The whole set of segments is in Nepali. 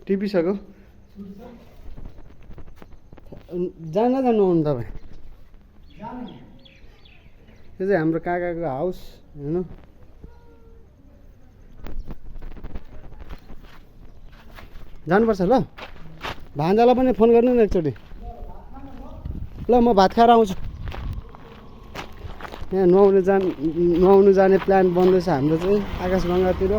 टिपिसक्यो जान जानुहुन्न तपाईँ यो चाहिँ हाम्रो काकाको हाउस हेर्नु जानुपर्छ ल भान्जालाई पनि फोन गर्नु न एकचोटि ल म भात खाएर आउँछु यहाँ नुहाउनु जाने प्लान बन्दैछ हाम्रो चाहिँ आकाशगङ्गातिर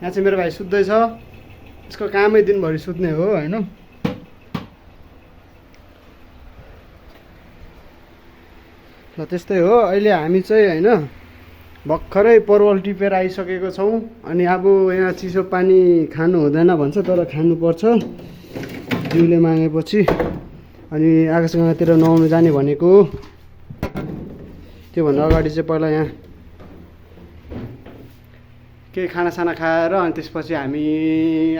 यहाँ चाहिँ मेरो भाइ सुत्दैछ यसको कामै दिनभरि सुत्ने हो होइन ल त्यस्तै हो अहिले हामी चाहिँ होइन भर्खरै परवल टिपेर आइसकेको छौँ अनि अब यहाँ चिसो पानी खानु हुँदैन भन्छ तर खानुपर्छ जिउले मागेपछि अनि आकाशगङ्गातिर नुहाउनु जाने भनेको त्योभन्दा अगाडि चाहिँ पहिला यहाँ केही खानासाना खाएर अनि त्यसपछि हामी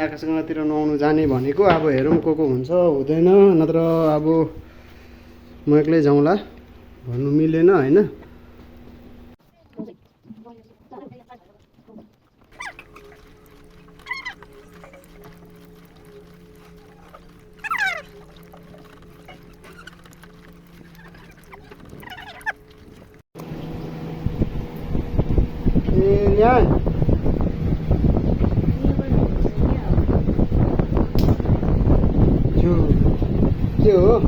आकाशगङ्गातिर नुहाउनु जाने भनेको अब हेरौँ को हुन्छ हुँदैन नत्र अब म एक्लै जाउँला भन्नु मिलेन होइन यहाँ के हो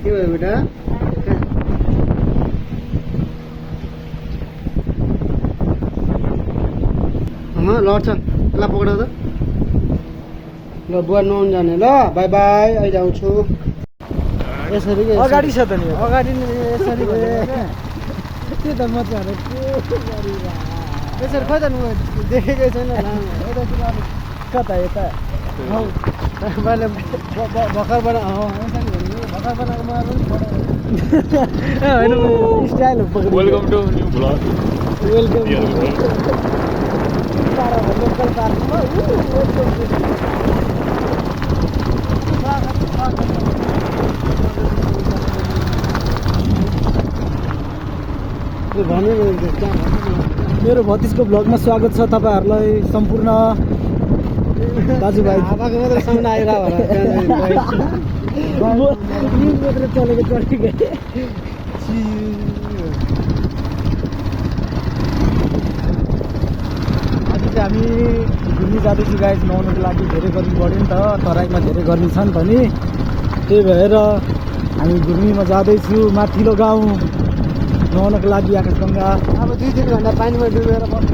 के भयो बेटा लड्छ यसलाई पक्र त ल बुवा नुहाउनु जाने ल बाई बाई अहिले आउँछु यसरी अगाडि छ त नि अगाडि यसरी त्यो त म चाहिँ यसरी खोइ त देखेकै छैन कता यता मैले भर्खर बनाएको होइन style welcome to new blog welcome local पार्कमा मेरो भतिजको ब्लगमा स्वागत छ तपाईँहरूलाई सम्पूर्ण दाजुभाइ हावाको मात्रै साउन्ड मात्रै चलेको आज चाहिँ हामी घुम्नु जाँदैछु गाइस नुहाउनुको लागि धेरै गर्मी बढ्यो नि त तराईमा धेरै गर्मी छ नि त नि त्यही भएर हामी घुम्नुमा जाँदैछु माथिल्लो गाउँ नुहाउनको लागि आकाशगङ्गा अब 2-3 घन्टा पानीमा डुबेर बस्छ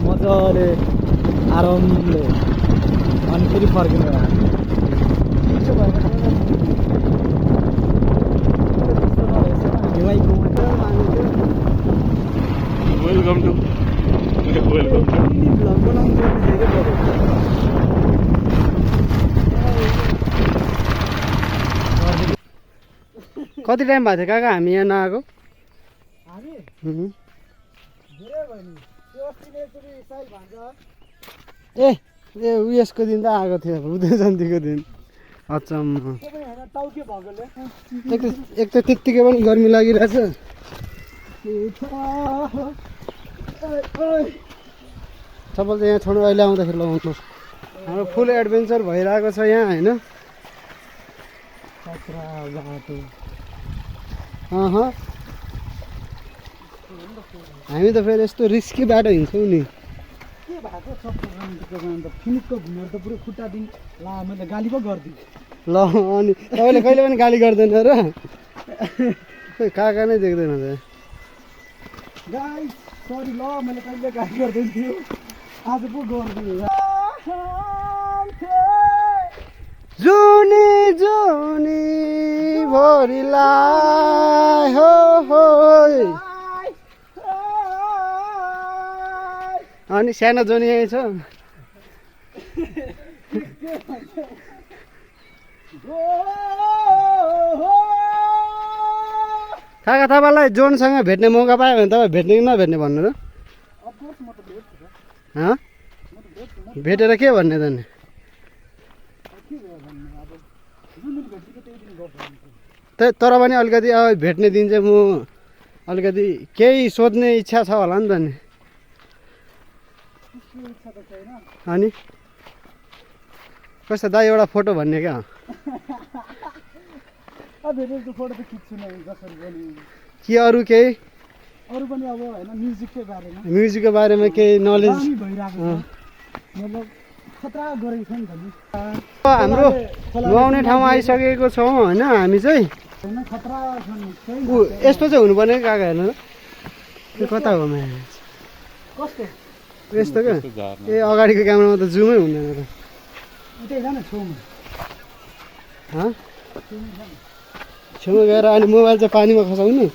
मजाले आरामले अनि फेरि फर्किनु वेलकम टु कति टाइम भएको थियो काका हामी यहाँ नआएको ए उयसको दिन त आएको थियो उदय जयन्तीको दिन अचम्म एक त त्यत्तिकै पनि गर्मी लागिरहेछ सबैले चाहिँ यहाँ छोड्नु अहिले आउँदाखेरि लगाउनुहोस् हाम्रो फुल एडभेन्चर भइरहेको छ यहाँ होइन हामी त फेरि यस्तो रिस्की बाटो हिँड्छौँ नि के भएको फिनिक्सको घुमेर त पुरै खुट्टा दिन ला मैले गाली पो गरिदिएँ ल अनि तपाईँले कहिले पनि गाली गर्दैन र काका नै देख्दैन त गाइस सरी ल मैले कहिले गाली गर्दैन थियो आज पो गरिदिएँ जुनी जुनी भोरिलाई हो अनि सानो जोनी यही छ काका तपाईँलाई जोनसँग भेट्ने मौका पायो भने तपाईँ भेट्ने कि नभेट्ने भन्नु र भेटेर के भन्ने त नि तर पनि अलिकति अब भेट्ने दिन चाहिँ म अलिकति केही सोध्ने इच्छा छ होला नि त नि अनि कस्तो दाइ एउटा फोटो भन्ने क्या भेटेर फोटो त खिच्छु नै जसरी पनि के अरू केही अरू पनि अब होइन म्युजिककै बारेमा म्युजिकको बारेमा केही नलेज दामी भइरहेको छ मतलब खतरा गरेको छ नि त नि हाम्रो नुहाउने ठाउँमा आइसकेको छौँ होइन हामी चाहिँ होइन खतरा छ नि त्यही ऊ यस्तो चाहिँ हुनुपर्ने काका हेर्नु त्यो कता हो म्या कस्तो यस्तो क्या ए अगाडिको क्यामेरामा त जुमै हुँदैन त उतै जान छेउमा छेउमा गएर अनि मोबाइल चाहिँ पानीमा खसाउनु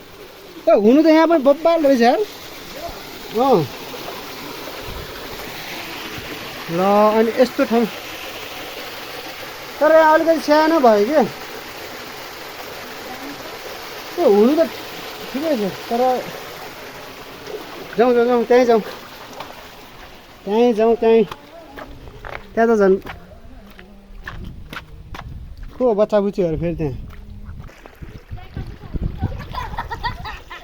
ए हुनु त यहाँ पनि बब्बाल रहेछ यार ल अनि यस्तो ठाउँ तर यहाँ अलिकति सानो भयो क्या त्यो हुनु त ठिकै छ तर जाउँ त्यहीँ जाउँ त्यहाँ त झन् को बच्चा बुच्चीहरू फेरि त्यहाँ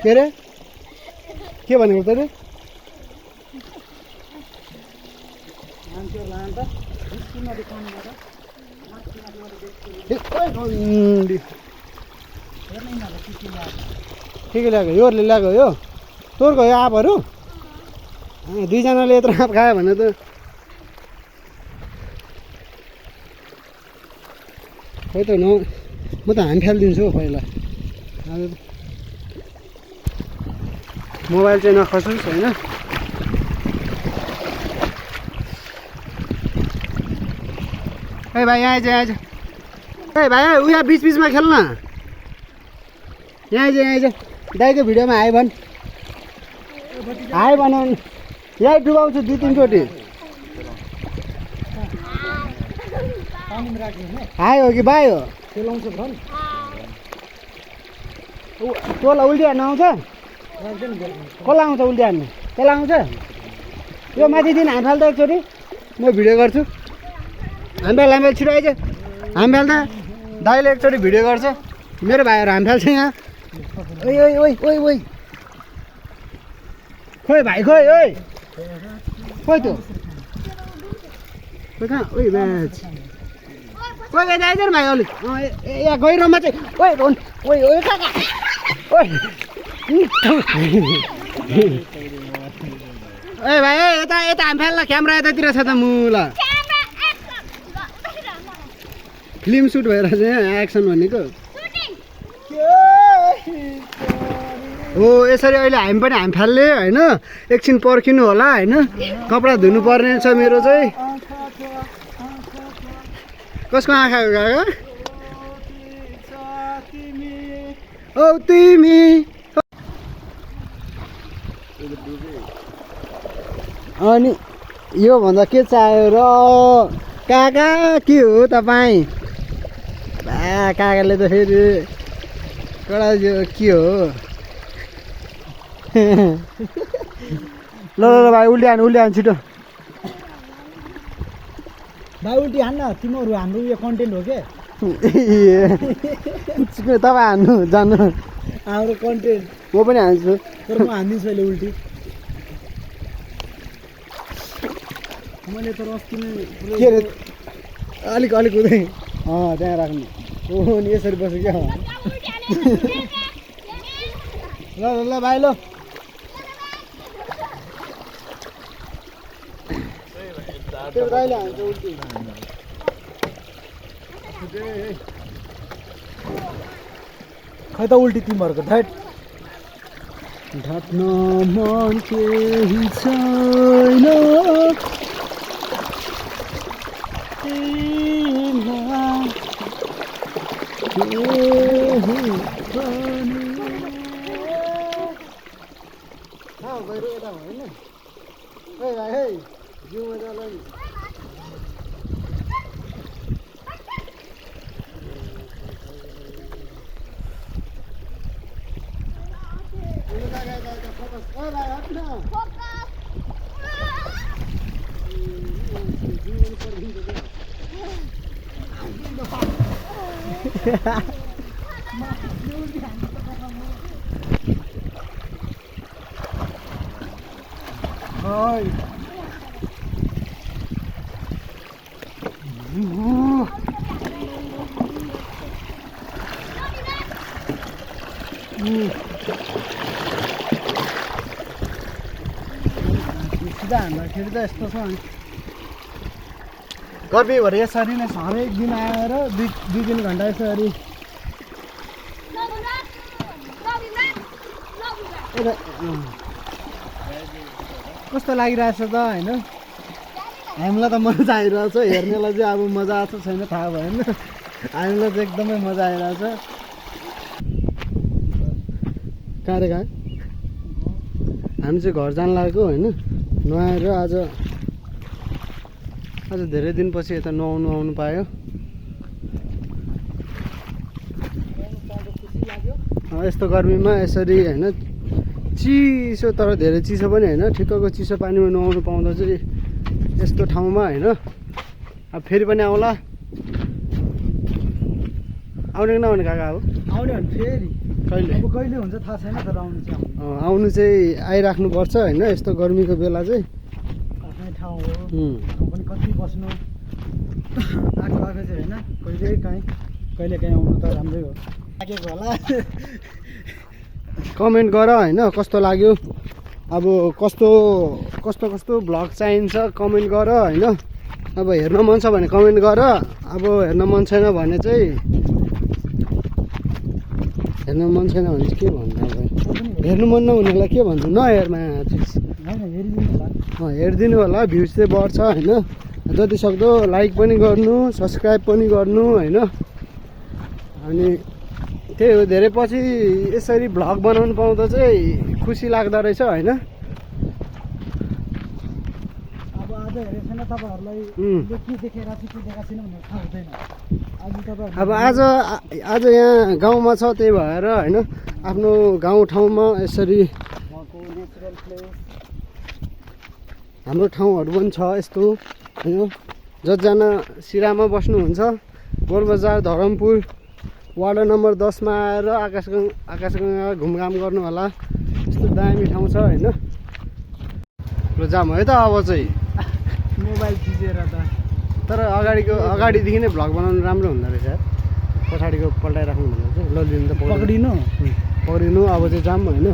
के अरे के भनेको त अरे ठिकै ल्याएको योहरूले ल्याएको यो तोर्को यो आँपहरू दुईजनाले यत्रो आँप खायो भने त खै त म त हामी फालिदिन्छु हौ पहिला मोबाइल चाहिँ नखसोस् होइन ए भाइ यहाँ आइज ए भाइ उयो बिचमा खेल्न यहाँ आइज दाइको भिडियोमा हाई भन् यहीँ डुबाउँछु 2-3 चोटि हाई हो कि बाई हो खेलाउँछ भन तँलाई उल्टी हान्नु आउँछ कसलाई आउँछ उल्टी हान्नु तँलाई आउँछ यो माथि दिन हामी फाल्दा एकचोटि म भिडियो गर्छु हामी छिटो आइज हामी फाल्दा दाइले एकचोटि भिडियो गर्छ मेरो भाइहरू हामी फाल्छ यहाँ ओइ खोइ भाइ खोइ ओइ खोइ त खोइ कहाँ ओइ म्याच खोइ यता आइज भाइ अलिक यहाँ गइरमा चाहिँ ओइ काका ओइ ए भाइ यता हामी फाल्ला क्यामेरा यतातिर छ त मुला फिल्म सुट भइरहेछ यहाँ एक्सन भनेको हो यसरी अहिले हामी पनि हामी फाल्ने होइन एकछिन पर्खिनु होला होइन कपडा धुनु पर्ने छ मेरो चाहिँ कसको आँखा हो काका औ तिमी अनि यो भन्दा के चाहियो र काका के हो तपाईँ काकाले त फेरि कडा के हो ल भाइ उल्टी हान छिटो भाइ उल्टी हान्न तिमीहरू हाम्रो उयो कन्टेन्ट हो के तपाईँ हान्नु जानु हाम्रो कन्टेन्ट म पनि हान्छु तर म हानिदिन्छु अहिले उल्टी मैले त अस्ति नै के अरे अलिक उतै त्यहाँ राख्नु ओ नि यसरी बस्यो क्या ल भाइ ल त्यो दाइले हान्छ उल्टी खै त उल्टी तिमीहरूको ढाट ढाट्न मन केही छैन गहिरो यता होइन है भाइ है जिउमा जाला नि फोकस Ôi. सिधा हान्दाखेरि त यस्तो छ अनि गर्मी भएर यसरी नै हरेक दिन आएर दुई तिन घन्टा यसरी कस्तो लागिरहेछ त होइन हामीलाई त मजा आइरहेछ हेर्नेलाई चाहिँ अब मजा आएको छैन थाहा भएन हामीलाई चाहिँ एकदमै मजा आइरहेछ कहाँ रे कहाँ हामी चाहिँ घर जान लागेको होइन नुहाएर आज धेरै दिनपछि यता नुहाउनु आउनु पायो यस्तो गर्मीमा यसरी होइन चिसो तर धेरै चिसो पनि होइन ठिक्कको चिसो पानीमा नुहाउनु पाउँदा चाहिँ यस्तो ठाउँमा होइन अब फेरि पनि आउला आउने कि नआउने काका अब आउने भने फेरि कहिले अब कहिले हुन्छ थाहा छैन तर आउनु चाहिँ आउनु चाहिँ आइराख्नुपर्छ होइन यस्तो गर्मीको बेला चाहिँ आफ्नै ठाउँ हो ठाउँ पनि कति बस्नु आएको चाहिँ होइन कहिले काहीँ आउनु त राम्रै हो लागेको होला कमेन्ट गर होइन कस्तो लाग्यो अब कस्तो भ्लग चाहिन्छ कमेन्ट गर होइन अब हेर्न मन छ भने कमेन्ट गर अब हेर्न मन छैन भने चाहिँ के भन्नु अब हेर्नु मन नहुनेलाई के भन्छु नहेर्मा हेरिदिनु होला भ्युज चाहिँ बढ्छ होइन जति सक्दो लाइक पनि गर्नु सब्सक्राइब पनि गर्नु होइन अनि त्यही हो धेरै पछि यसरी भ्लग बनाउनु पाउँदा चाहिँ खुसी लाग्दो रहेछ होइन अब आज हेरेको छैन तपाईँहरूलाई के देखेर चाहिँ के देखाएको छैन भनेर थाहा हुँदैन अब आज यहाँ गाउँमा छ त्यही भएर होइन आफ्नो गाउँठाउँमा यसरी नेचुरल प्लेस हाम्रो ठाउँहरू पनि छ यस्तो होइन जतिजना सिरामा बस्नुहुन्छ गोलबजार धरमपुर वार्ड नम्बर 10 मा आएर आकाशगङ्गा घुमघाम गर्नु होला यस्तो दामी ठाउँ छ होइन ल जाम है त अब चाहिँ मोबाइल थिचेर त तर अगाडिदेखि नै भ्लग बनाउनु राम्रो हुँदो रहेछ यार पछाडिको पल्टाइराख्नु भन्दा चाहिँ ल लिनु त पक्रिनु अब चाहिँ जाम होइन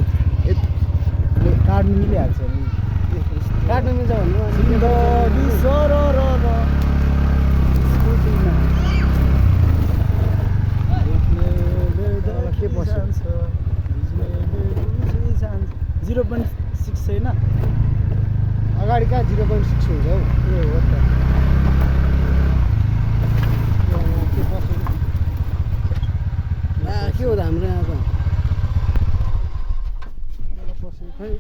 काट्नु मिलिहाल्छ काट्नु मिल्छ भन्नु के बस्छ 0.6 छैन अगाडि कहाँ 0.6 हुन्छ हौ के हो त के हो त हाम्रो यहाँ त खै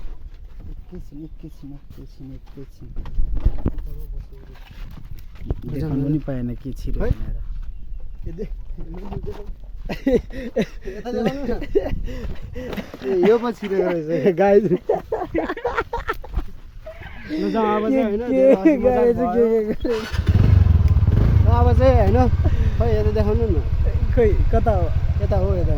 एकैछिन देखाउनु पनि पाएन के छिरो यो पो छिरेको रहेछ गाई अब चाहिँ होइन खै यता देखाउनु न खै कता हो यता हो यता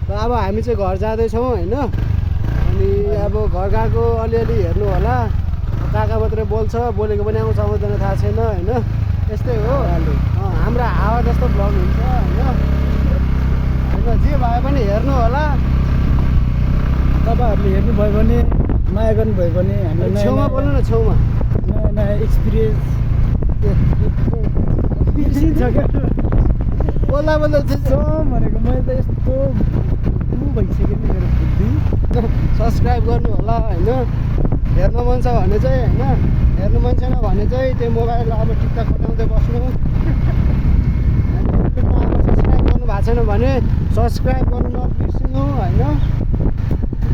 र अब हामी चाहिँ घर जाँदैछौँ होइन अनि अब घर गएको अलिअलि हेर्नु होला काका मात्रै बोल्छ बोलेको पनि आउँछ आउँदैन थाहा छैन होइन यस्तै हो हाम्रो हावा जस्तो भ्लग हुन्छ होइन जे भए पनि हेर्नु होला तपाईँहरूले हेर्नुभयो भने माया गर्नुभयो भने हामीलाई छेउमा बोल्नु न छेउमा नयाँ एक्सपिरियन्स बिर्सिन्छ क्या बोल्दा भनेको मैले त यस्तो भइसक्यो नि मेरो बुद्धि सब्सक्राइब गर्नु होला होइन हेर्नु मन छ भने चाहिँ होइन हेर्नु मन छैन भने चाहिँ त्यो मोबाइल अब टिकटक पठाउँदै बस्नु सब्सक्राइब गर्नु भएको छैन भने सब्सक्राइब गर्नु नबिर्सिनु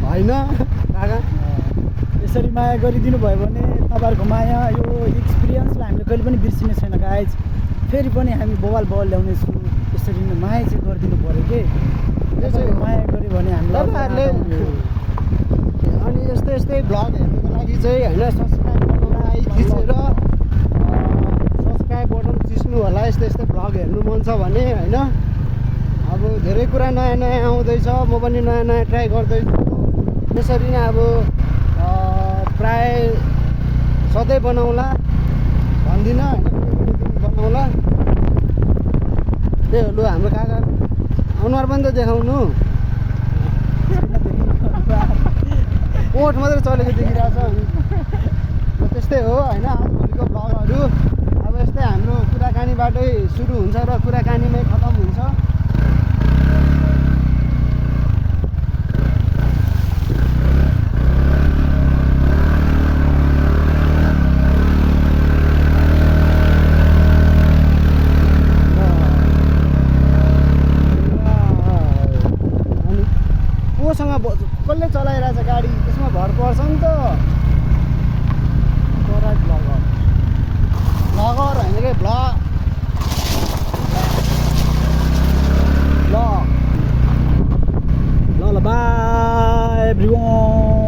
होइन काका यसरी माया गरिदिनु भयो भने तपाईँहरूको माया यो एक्सपिरियन्सलाई हामीले कहिले पनि बिर्सिने छैन गाइज फेरि पनि हामी बवाल ल्याउनेछौँ यसरी नै माया चाहिँ गरिदिनु पऱ्यो कि यसरी माया गऱ्यो भने तपाईँहरूले अनि यस्तै भ्लग हेर्नुको लागि चाहिँ होइन सब्सक्राइब गर्नुलाई थिचेर सब्सक्राइब बटन थिच्नु होला यस्तै भ्लग हेर्नु मन छ भने होइन अब धेरै कुरा नयाँ नयाँ आउँदैछ, म पनि नयाँ नयाँ ट्राई गर्दैछु। यसरी नै अब प्राय सधैँ बनाउला भन्दिनँ होइन, कुनै दिन बनाउला। त्यही हो। लु हाम्रो काका अनुहार पनि त देखाउनु। ओठ मात्रै चलेको देखिरहेछ। त्यस्तै हो होइन, आजभोलिको भ्लगहरू अब यस्तै हाम्रो कुराकानीबाटै सुरु हुन्छ र कुराकानीमै खतम हुन्छ। अनि कोसँग कसले चलाइरहेछ गाडी, त्यसमा भर पर्छ नि त। भ्लगर होइन कि भ्लग। ल ल बाई एभ्रिवान।